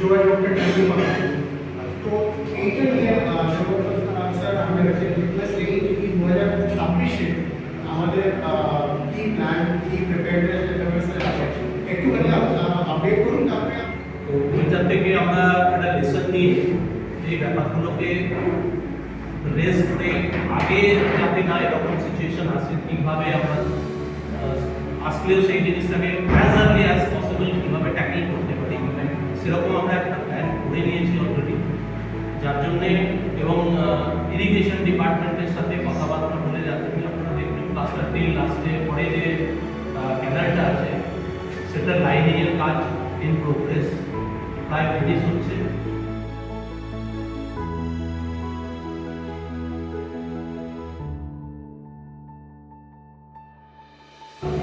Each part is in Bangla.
যোগাযোগটা টাইম পাবে। তো এইটা নিয়ে স্যার আমাদের কাছে রিকোয়েস্ট এই যে 2026-এ আমাদের কি প্ল্যান কি প্রিপেয়ারনেস আছে একটুখানি আপডেট করুন। তারপরে তো ওইটার থেকে আমরা একটা লেসন নিয়ে এই ব্যাপারগুলোকে রেস করে আগে যাতে না এরকম সিচুয়েশন আসে ঠিকভাবে আমরা আসলেও সেই জিনিসটাকে অ্যাজ আর্লি অ্যাজ পসিবল কীভাবে ট্যাকেল করতে পারি সেরকম আমরা একটা প্ল্যান করে নিয়েছি অলরেডি, যার জন্যে এবং ইরিগেশন ডিপার্টমেন্টের সাথে কথাবার্তা বলে যাতে আপনারা দেখবেন ক্লাস্টার 3 লাস্টে পরে যে ক্যানালটা আছে সেটা লাইনিংয়ের কাজ ইন প্রোগ্রেস প্রায় ফিনিশ হচ্ছে।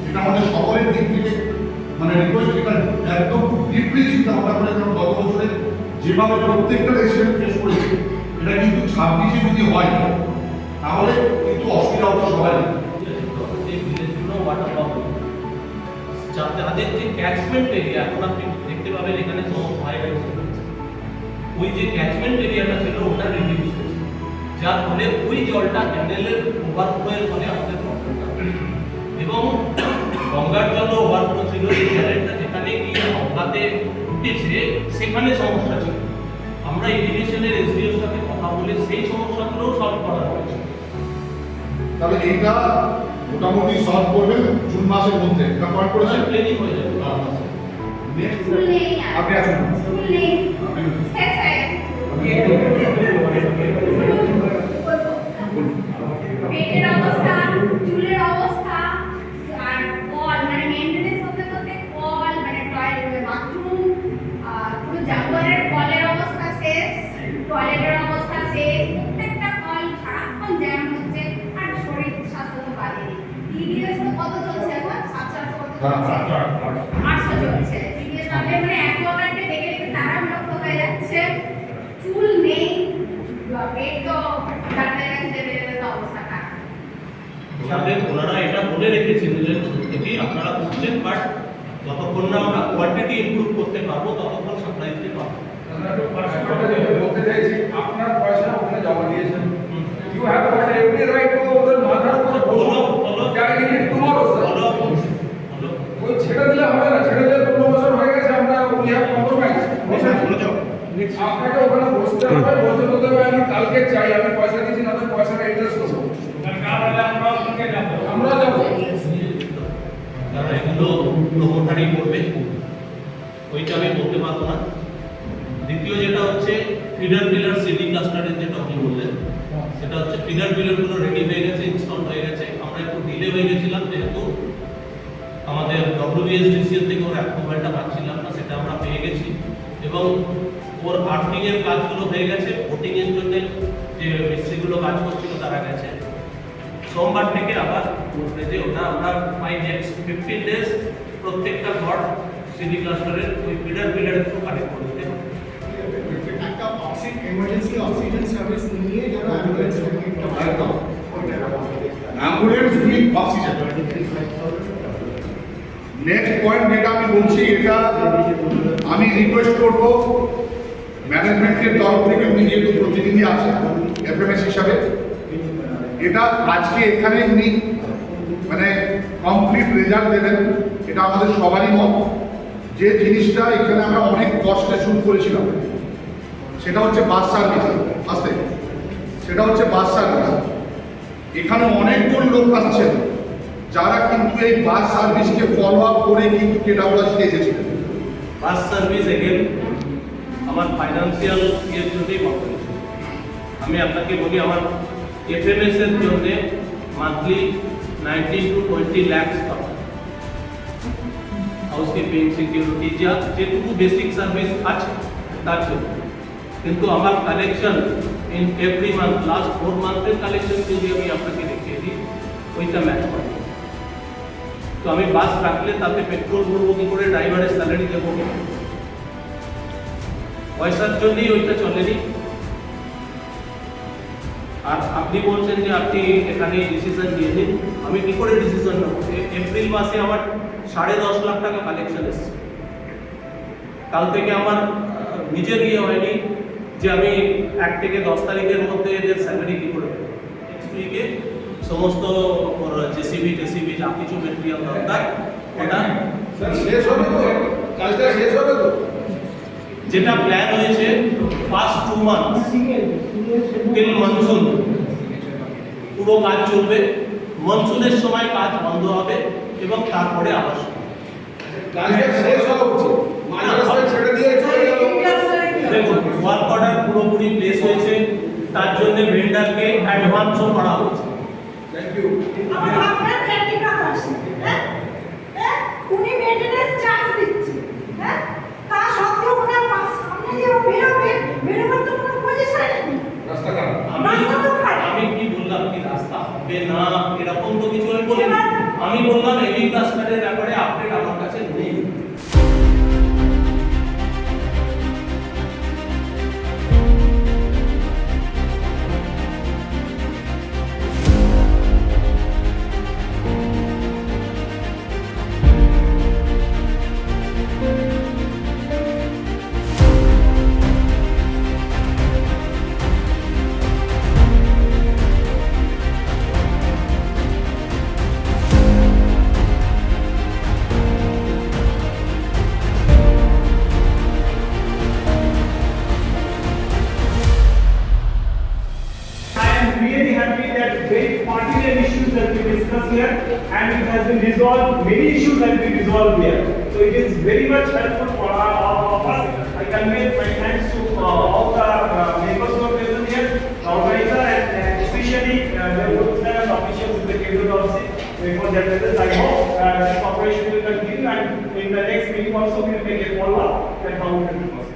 এটা আমাদের সকলের দিক থেকে মানে রিকোয়েস্ট, এটা একদম ডিপলি চিন্তা ভাবনা করে, কারণ গত বছরে যেভাবে প্রত্যেকটা রেসিডেন্ট ফেস করেছে এটা কিন্তু 26-এ যদি হয় তাহলে কিন্তু অসুবিধা হচ্ছে সবাই। যাদের যে ক্যাচমেন্ট এরিয়া এখন আপনি দেখতে পাবেন এখানে ওই যে ক্যাচমেন্ট এরিয়াটা ছিল ওটা রিডিউস হয়েছে, যার ফলে ওই জলটা ক্যানেলের ওভারফ্লোয়ের ফলে আমাদের প্রবলেমটা, এবং গঙ্গার জল ওভারফ্লো ছিল এই চ্যানেলটা যেখানে গিয়ে গঙ্গাতে উঠেছে সেখানে সমস্যা ছিল। আমরা ইরিগেশনের এসডিওর সাথে কথা বলে সেই সমস্যাগুলোও সলভ করা হয়েছে। তাহলে এইটা মোটামুটি সলভ করবেন জুন মাসের মধ্যে, এটা পয়েন্ট করেছেন, প্ল্যানিং হয়ে যাবে। আপনি আসুন। পেটের অবস্থা, চুলের অবস্থা, আর কল মানে মেইনটেনেন্স করতে করতে কল মানে টয়লেট বাথরুম, পুরো জাগুয়ারের কলের অবস্থা শেষ, টয়লেটের অবস্থা শেষ, প্রত্যেকটা কল সারাক্ষণ জ্যাম হচ্ছে, আর শরীর স্বাস্থ্য তো বাড়েনি। টিডিএস তো কত চলছে এখন? 700 কত চলছে? 800 চলছে। টিডিএস মানে অ্যাকোয়াগার্ডে দেখে দেখে তারা বিরক্ত হয়ে যাচ্ছে, চুল নেই, পেট তো ডাক্তারের কাছে যেতে যেতে তো অবস্থা খারাপ। ওনারা এটা বলে রেখেছেন যে সত্যি আপনারা করছেন, বাট যতক্ষণ না আমরা কোয়ান্টিটি ইমপ্রুভ করতে পারবো ততক্ষণ সাপ্লাই দিতে পারবো। বলতে চাইছি আপনার পয়সা ওখানে জমা দিয়েছেন, you have every right to ওদের মাথার উপরে বসো, তোমার ওই ছেড়ে দিলে হবে না, ছেড়ে দিলে 15 বছর হয়ে গেছে, আমরা উই হ্যাভ কম্প্রোমাইজ। আপনাকে ওখানে বসতে হবে, বলতে হবে আমি কালকে চাই, আমি পয়সা দিচ্ছি না, আমি পয়সাটা ইন্টারেস্ট করবো, আমরা যাবো। যারা এগুলো প্রমোটারি করবে ওইটা আমি বলতে পারবো না। দ্বিতীয় যেটা হচ্ছে ফিডার পিলার সিডি ক্লাস্টারের যেটা আপনি বললেন, সেটা হচ্ছে ফিডার পিলারগুলো রেডি হয়ে গেছে, ইনস্টল হয়ে গেছে। আমরা একটু ডিলে হয়ে গেছিলাম যেহেতু আমাদের WBSDCL থেকে ওর অ্যাপ্রুভালটা পাচ্ছিলাম না, সেটা আমরা পেয়ে গেছি, এবং ওর আর্থিংয়ের কাজগুলো হয়ে গেছে। ভোটিংয়ের জন্য যে মিস্ত্রিগুলো কাজ করছিল তারা গেছে। সোমবার থেকে আবার করবে যে ওটা আমরা বাই নেক্সট 15 ডেজ প্রত্যেকটা ঘর সিডি ক্লাস্টারের ওই ফিডার পিলারের থ্রু কানেক্ট করে দিতে হবে। একটা এমার্জেন্সি অক্সিজেন সার্ভিস নিয়ে যারা ambulance ambulance with oxygen. Next point যেটা আমি বলছি, এটা আমি রিকোয়েস্ট করব ম্যানেজমেন্টের তরফ থেকে, উনি যেহেতু প্রতিনিধি আছেন এফএমএস হিসাবে, এটা আজকে এখানে উনি মানে কমপ্লিট রেজাল্ট দেবেন, এটা আমাদের সবারই মত। যে জিনিসটা এখানে আমরা অনেক কষ্টে শুরু করেছিলাম সেটা হচ্ছে বাস সার্ভিস, আসতে সেটা হচ্ছে বাস সার্ভিস। এখানে অনেকজন লোক আসছেন যারা কিন্তু এই বাস সার্ভিসকে ফলো আপ করে কিন্তু কেডাব্লিউএসতে এসেছিলেন। বাস সার্ভিস এগেন আমার ফাইন্যান্সিয়াল ইয়ের জন্যই বন্ধ হয়েছে। আমি আপনাকে বলি আমার এফএমএস এর জন্য মান্থলি 19 to 20 লাখ টাকা হাউসকিপিং, সিকিউরিটি, যেটুকু বেসিক সার্ভিস আছে তার জন্য। কিন্তু আমার collection in every month, last 4 মান্থের কালেকশন যদি আমি আপনাকে দেখিয়ে দিই ওইটা ম্যাচ করে। তো আমি বাস রাখলে তাতে পেট্রোল ভরবো কি করে, ড্রাইভারের স্যালারি দেবো, পয়সার জন্যই ওইটা চলেনি। আর আপনি বলছেন যে আপনি এখানে ডিসিশন নিয়ে নিন, আমি কি করে ডিসিশন নেব? এপ্রিল মাসে আমার 10.5 লাখ টাকা কালেকশন এসছে। কাল থেকে আমার নিজের ইয়ে হয়নি যে আমি 1 থেকে 10 তারিখের মধ্যে এদের স্যালারি কি করে দেবো। নেক্সট উইকে সমস্ত জেসিবি টেসিবি যা কিছু মেটেরিয়াল দরকার ওটা স্যার শেষ হবে তো, কাজটা শেষ হবে তো? যেটা প্ল্যান হয়েছে ফার্স্ট 2 মান্থস টিল মনসুন পুরো কাজ চলবে, মনসুনের সময় কাজ বন্ধ হবে এবং তারপরে আবার শুরু হবে। কাজটা শেষ হওয়া উচিত, মাঝ রাস্তায় ছেড়ে দিয়ে চলে গেল। দেখুন ওয়ার্ক অর্ডার পুরোপুরি প্লেস হয়েছে, তার জন্য ভেন্ডারকে অ্যাডভান্সও করা হয়েছে। Thank you. আমার আপনার ফ্যামিলি কাজ আছে, হ্যাঁ? হ্যাঁ? উনি মেইনটেনেন্স চার্জ দিচ্ছে, হ্যাঁ? তা সত্ত্বেও ওনার সামনে যে ও বেরোবে, বেরোবার তো কোনো পজিশন নেই। রাস্তা খারাপ। রাস্তা তো খারাপ। আমি কি বললাম কি রাস্তা হবে না এরকম তো কিছু আমি বলিনি। আমি বললাম হেভি ক্লাস্টারের ব্যাপারে আপডেট আমার কাছে নেই। I am really happy that very pertinent issues that we discussed here and it has been resolved, many issues have been resolved here. So it is very much helpful for all of us. I convey my thanks to all the members who are present here, the organizer and especially the workers officials in the Cable Office for their presence. I hope this cooperation will continue and in the next meeting also we will make a follow-up and how we will proceed.